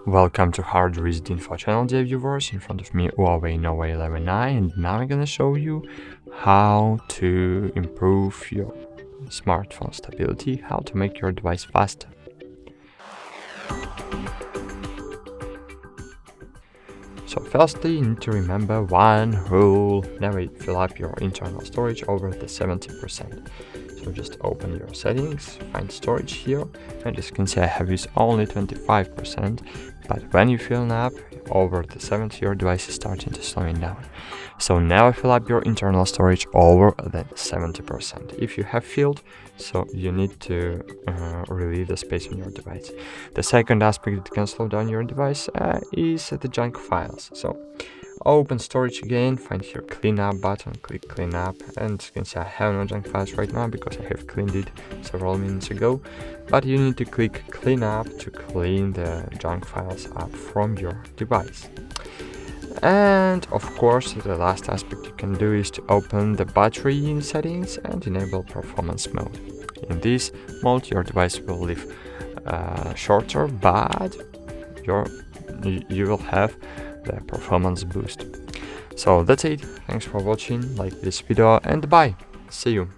Welcome to HardReset.info channel, dear viewers. In front of me HUAWEI Nova 11i, and now I'm gonna show you how to improve your smartphone stability, how to make your device faster. So firstly, you need to remember one rule: never fill up your internal storage over the 70%. So just open your settings, find storage here, and as you can see I have used only 25%, but when you fill up over the 70%, your device is starting to slowing down. So never fill up your internal storage over the 70%. If you have filled, so you need to relieve the space on your device. The second aspect that can slow down your device is the junk files. So open storage again, find here cleanup button, click cleanup, and you can see I have no junk files right now because I have cleaned it several minutes ago, but you need to click cleanup to clean the junk files up from your device. And of course, the last aspect you can do is to open the battery settings and enable performance mode. In this mode, your device will live shorter, but you will have the performance boost. So that's it. Thanks for watching. Like this video and bye. See you.